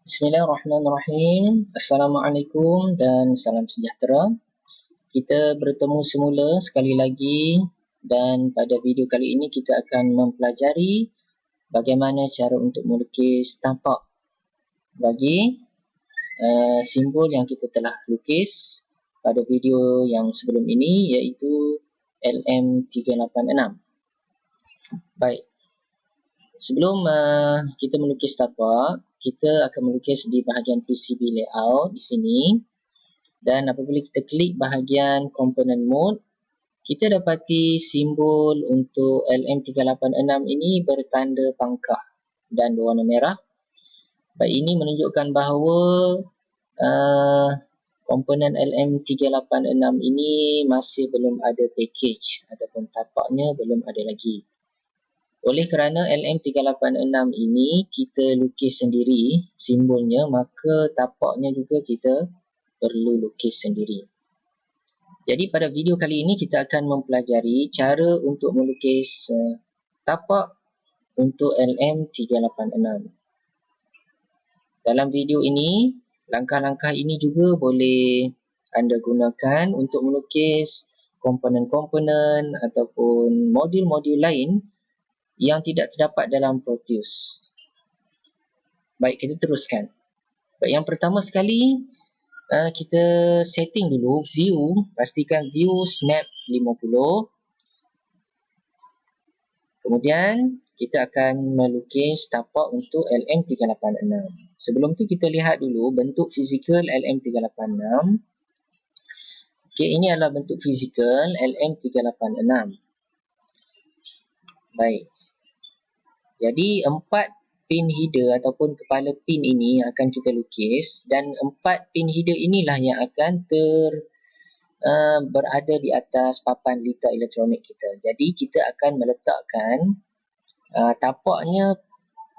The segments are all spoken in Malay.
Bismillahirrahmanirrahim. Assalamualaikum dan salam sejahtera. Kita bertemu semula sekali lagi dan pada video kali ini kita akan mempelajari bagaimana cara untuk melukis tapak bagi simbol yang kita telah lukis pada video yang sebelum ini, iaitu LM386. Baik. Sebelum kita melukis tapak, kita akan melukis di bahagian PCB layout di sini. Dan apabila kita klik bahagian component mode, kita dapati simbol untuk LM386 ini bertanda pangkah dan berwarna merah. Baik, ini menunjukkan bahawa komponen LM386 ini masih belum ada package ataupun tapaknya belum ada lagi. Oleh kerana LM386 ini kita lukis sendiri simbolnya, maka tapaknya juga kita perlu lukis sendiri. Jadi pada video kali ini kita akan mempelajari cara untuk melukis tapak untuk LM386. Dalam video ini, langkah-langkah ini juga boleh anda gunakan untuk melukis komponen-komponen ataupun modul-modul lain yang tidak terdapat dalam Proteus. Baik, kita teruskan. Baik, yang pertama sekali kita setting dulu view, pastikan view snap 50. Kemudian kita akan melukis tapak untuk LM386. Sebelum tu kita lihat dulu bentuk fizikal LM386. Okey, ini adalah bentuk fizikal LM386. Baik. Jadi 4 pin header ataupun kepala pin ini akan kita lukis, dan 4 pin header inilah yang akan berada di atas papan lita elektronik kita. Jadi kita akan meletakkan tapaknya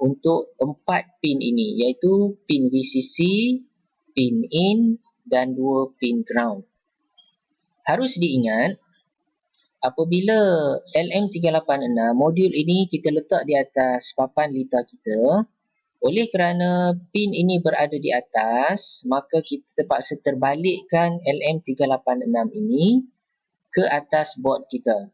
untuk 4 pin ini, iaitu pin VCC, pin in dan 2 pin ground. Harus diingat, apabila LM386 modul ini kita letak di atas papan lita kita, oleh kerana pin ini berada di atas, maka kita terpaksa terbalikkan LM386 ini ke atas board kita.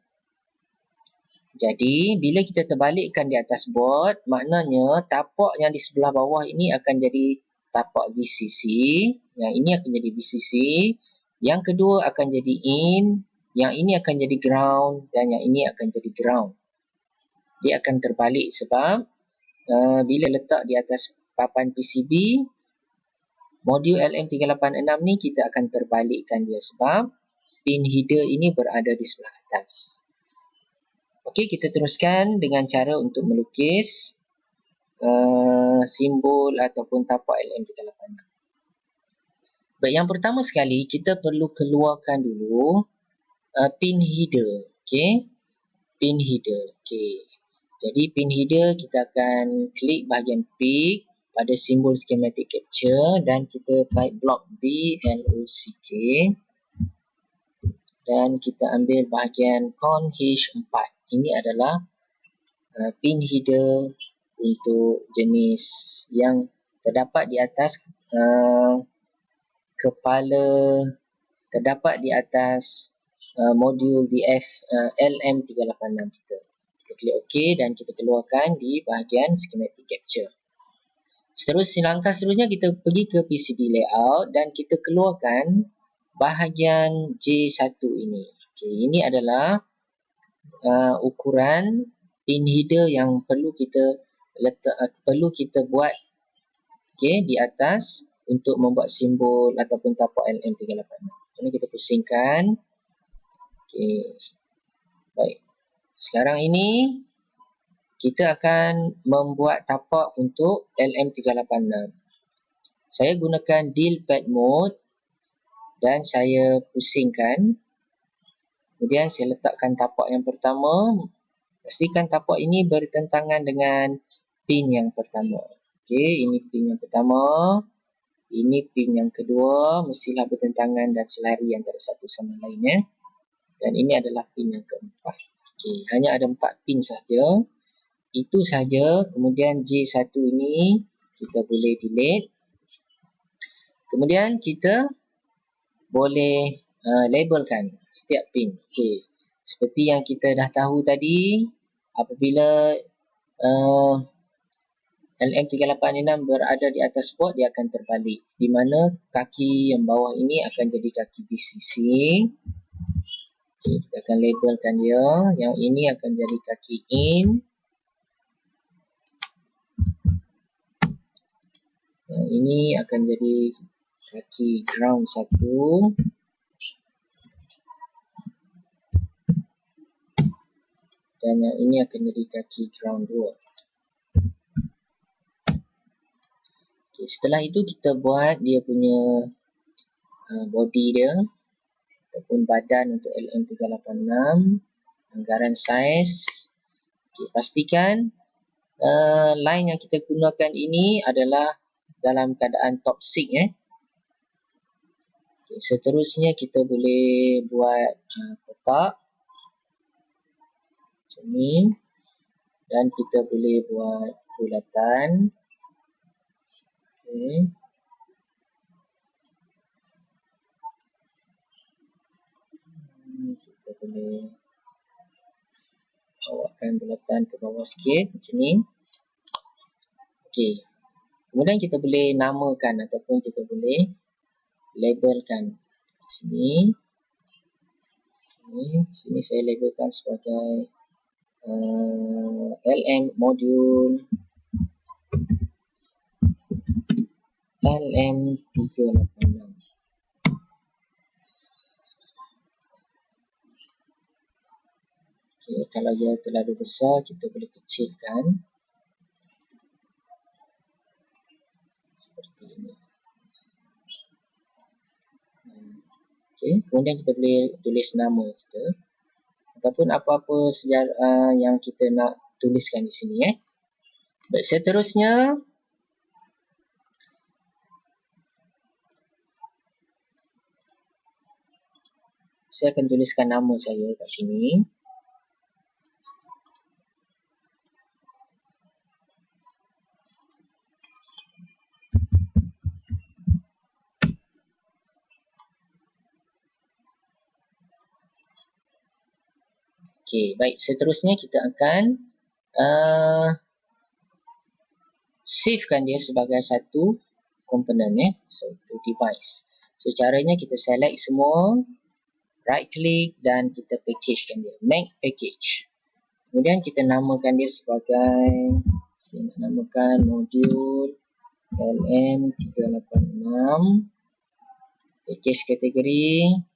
Jadi bila kita terbalikkan di atas board, maknanya tapak yang di sebelah bawah ini akan jadi tapak VCC, yang ini akan jadi VCC, yang kedua akan jadi in, yang ini akan jadi ground, dan yang ini akan jadi ground. Dia akan terbalik sebab bila letak di atas papan PCB, modul LM386 ni kita akan terbalikkan dia sebab pin header ini berada di sebelah atas. Okey, kita teruskan dengan cara untuk melukis simbol ataupun tapak LM386. Baik, yang pertama sekali kita perlu keluarkan dulu pin header. Okey, pin header. Okey, jadi pin header kita akan klik bahagian pick pada simbol schematic capture dan kita type block BLOCK dan kita ambil bahagian con H4. Ini adalah pin header untuk jenis yang terdapat di atas kepala, terdapat di atas modul DF LM386 kita. Kita klik OK dan kita keluarkan di bahagian schematic capture. Langkah seterusnya kita pergi ke PCB layout dan kita keluarkan bahagian J1 ini. Okay, ini adalah ukuran pin header yang perlu kita buat di atas untuk membuat simbol ataupun tapak LM386. Ini kita pusingkan. Okey. Baik. Sekarang ini kita akan membuat tapak untuk LM386. Saya gunakan deal pad mode dan saya pusingkan. Kemudian saya letakkan tapak yang pertama. Pastikan tapak ini bertentangan dengan pin yang pertama. Okey, ini pin yang pertama. Ini pin yang kedua, mestilah bertentangan dan selari antara satu sama lainnya. Dan ini adalah pin yang keempat. Okey, hanya ada 4 pin saja. Itu saja. Kemudian J1 ini kita boleh delete Kemudian kita boleh labelkan setiap pin. Okey. Seperti yang kita dah tahu tadi, apabila LM386 berada di atas board, dia akan terbalik. Di mana kaki yang bawah ini akan jadi kaki BCC. Okay, kita akan labelkan dia. Yang ini akan jadi kaki in. Yang ini akan jadi kaki ground 1. Dan yang ini akan jadi kaki ground 2. Okay, setelah itu kita buat dia punya body dia ataupun badan untuk LM386, anggaran saiz. Okay, pastikan line yang kita gunakan ini adalah dalam keadaan top sync. Okay, seterusnya kita boleh buat kotak macam ni, dan kita boleh buat bulatan. Okay. Kita boleh bawakan bulatan ke bawah sikit macam ni. Okey. Kemudian kita boleh namakan ataupun kita boleh labelkan sini. Sini saya labelkan sebagai LM modul LM386. Okay, kalau dia terlalu besar, kita boleh kecilkan seperti ini. Okay, kemudian kita boleh tulis nama kita ataupun apa-apa sejarah yang kita nak tuliskan di sini. Baik, seterusnya saya akan tuliskan nama saya kat sini. Okey, baik. Seterusnya kita akan savekan dia sebagai satu komponen, satu device. So caranya kita select semua, right click dan kita packagekan dia, make package. Kemudian kita namakan dia sebagai, saya nak namakan modul LM386, package kategori.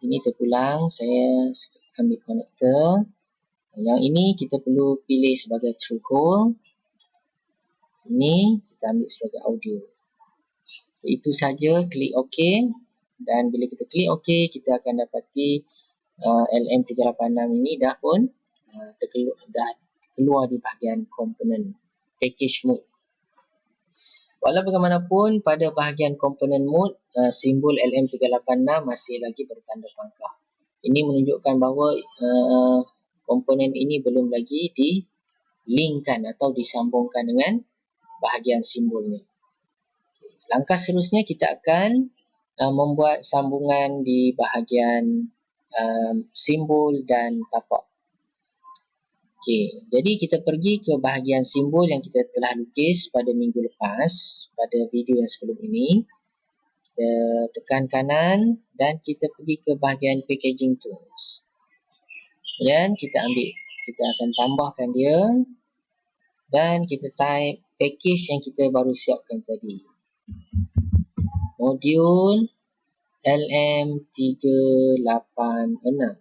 Ini terpulang, saya ambil connector. Yang ini kita perlu pilih sebagai true hole. Ini kita ambil sebagai audio. Itu saja, klik OK. Dan bila kita klik OK, kita akan dapati LM386 ini dah pun dah keluar di bahagian komponen package mode. Walau bagaimanapun, pada bahagian komponen mode, simbol LM386 masih lagi bertanda pangkah. Ini menunjukkan bahawa komponen ini belum lagi di-linkkan atau disambungkan dengan bahagian simbolnya. Langkah seterusnya kita akan membuat sambungan di bahagian simbol dan tapak. Okey, jadi kita pergi ke bahagian simbol yang kita telah lukis pada minggu lepas, pada video yang sebelum ini. Kita tekan kanan dan kita pergi ke bahagian packaging tools. Kemudian kita akan tambahkan dia dan kita type package yang kita baru siapkan tadi. Modul LM386.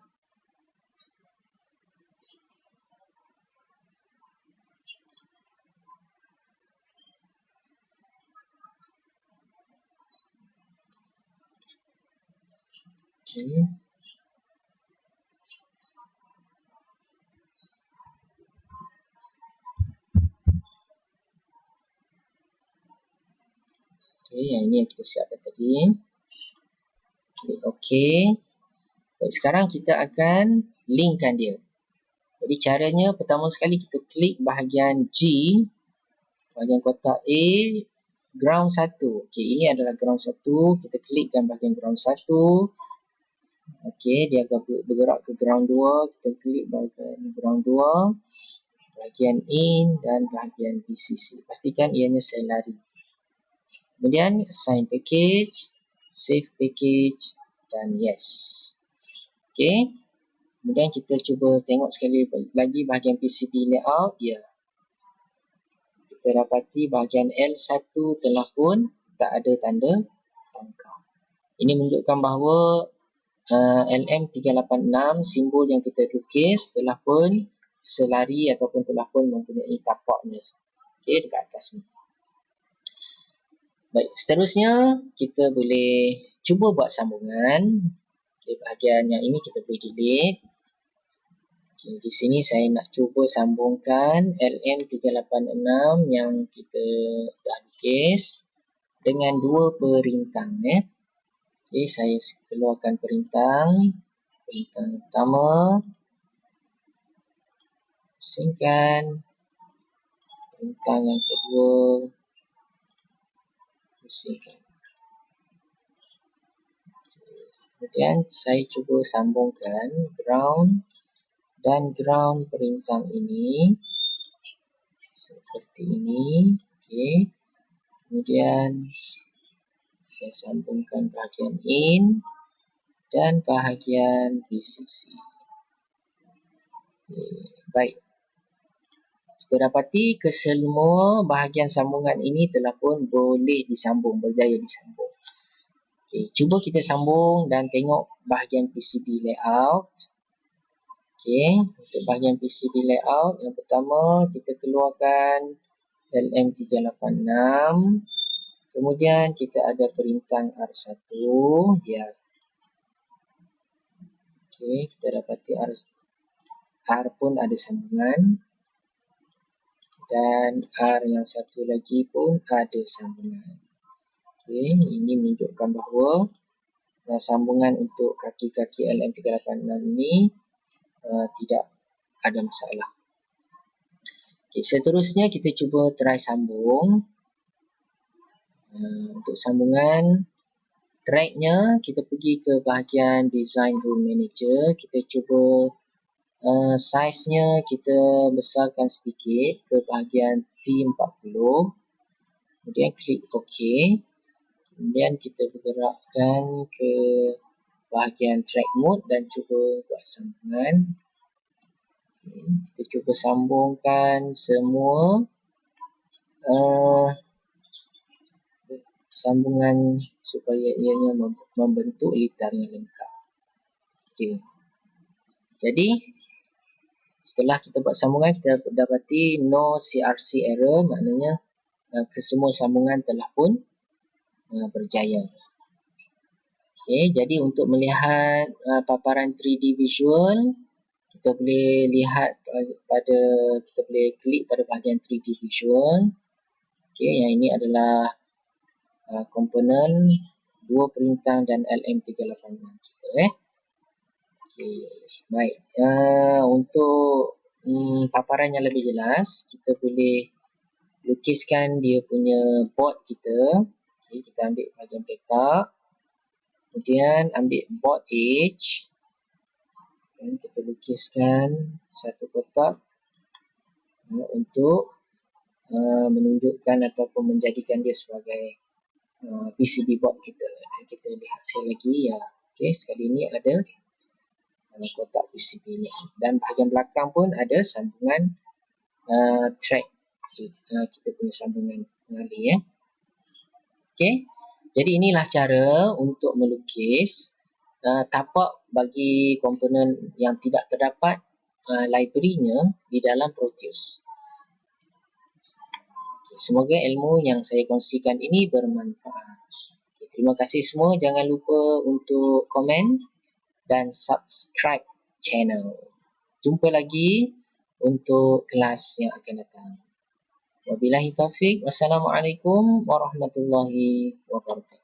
Okay. Okay, yang ini yang kita siapkan tadi. Klik OK. Baik, sekarang kita akan linkkan dia. Jadi caranya pertama sekali kita klik bahagian G, bahagian kotak A, ground 1. Okey, ini adalah ground 1. Kita klikkan bahagian ground 1. Okey, dia akan bergerak ke ground 2. Kita klik bahagian ground 2, bahagian in dan bahagian VCC. Pastikan ianya selari. Kemudian assign package, save package dan yes. Okey. Kemudian kita cuba tengok sekali lagi bahagian PCB layout. Ya. Kita dapati bahagian L1 telah pun tak ada tanda pangkal. Ini menunjukkan bahawa LM386 simbol yang kita lukis telah pun selari ataupun telah pun mempunyai tapaknya. Okey, dekat atas ni. Baik, seterusnya kita boleh cuba buat sambungan. Okay, bahagian yang ini kita boleh delete. Okay, di sini saya nak cuba sambungkan LM386 yang kita dah lukis dengan dua perintang. Okay, saya keluarkan perintang pertama, pusingkan. Perintang yang kedua, pusingkan. Kemudian saya cuba sambungkan ground dan ground perintang ini seperti ini. Okey. Kemudian saya sambungkan bahagian in dan bahagian VCC. Okay. Baik. Kita dapati kesemua bahagian sambungan ini telah pun boleh disambung, berjaya disambung. Okay. Cuba kita sambung dan tengok bahagian PCB layout. Okey, untuk bahagian PCB layout, yang pertama kita keluarkan LM386. Kemudian kita ada perintang R1. Ya. Okey, kita dapati R pun ada sambungan. Dan R yang satu lagi pun ada sambungan. Okey, ini menunjukkan bahawa sambungan untuk kaki-kaki LM386 ini tidak ada masalah. Okay, seterusnya kita cuba try sambung. Untuk sambungan tracknya, kita pergi ke bahagian design rule manager. Kita cuba size-nya kita besarkan sedikit ke bahagian T40. Kemudian klik OK. Kemudian kita bergerakkan ke bahagian track mode dan cuba buat sambungan. Kita cuba sambungkan semua sambungan supaya ianya membentuk litar yang lengkap. Okey. Jadi setelah kita buat sambungan, kita dapati no CRC error, maknanya kesemua sambungan telah pun berjaya. Okey, jadi untuk melihat paparan 3D visual, kita boleh lihat kita boleh klik pada bahagian 3D visual. Okey, yang ini adalah komponen dua perintang dan LM386 kita. Okey, baik. Untuk paparan yang lebih jelas, kita boleh lukiskan dia punya board kita. Okey, kita ambil bahagian petak. Kemudian ambil board edge. Dan kita lukiskan satu kotak untuk menunjukkan ataupun menjadikan dia sebagai PCB board kita. Dan kita lihat sekali lagi ya. Okey, sekali ini ada kotak PCB ni. Dan bahagian belakang pun ada sambungan track. Kita punya sambungan pengalih ya. Okey. Jadi inilah cara untuk melukis tapak bagi komponen yang tidak terdapat library-nya di dalam Proteus. Semoga ilmu yang saya kongsikan ini bermanfaat. Terima kasih semua. Jangan lupa untuk komen dan subscribe channel. Jumpa lagi untuk kelas yang akan datang. Wabillahi taufik. Wassalamualaikum warahmatullahi wabarakatuh.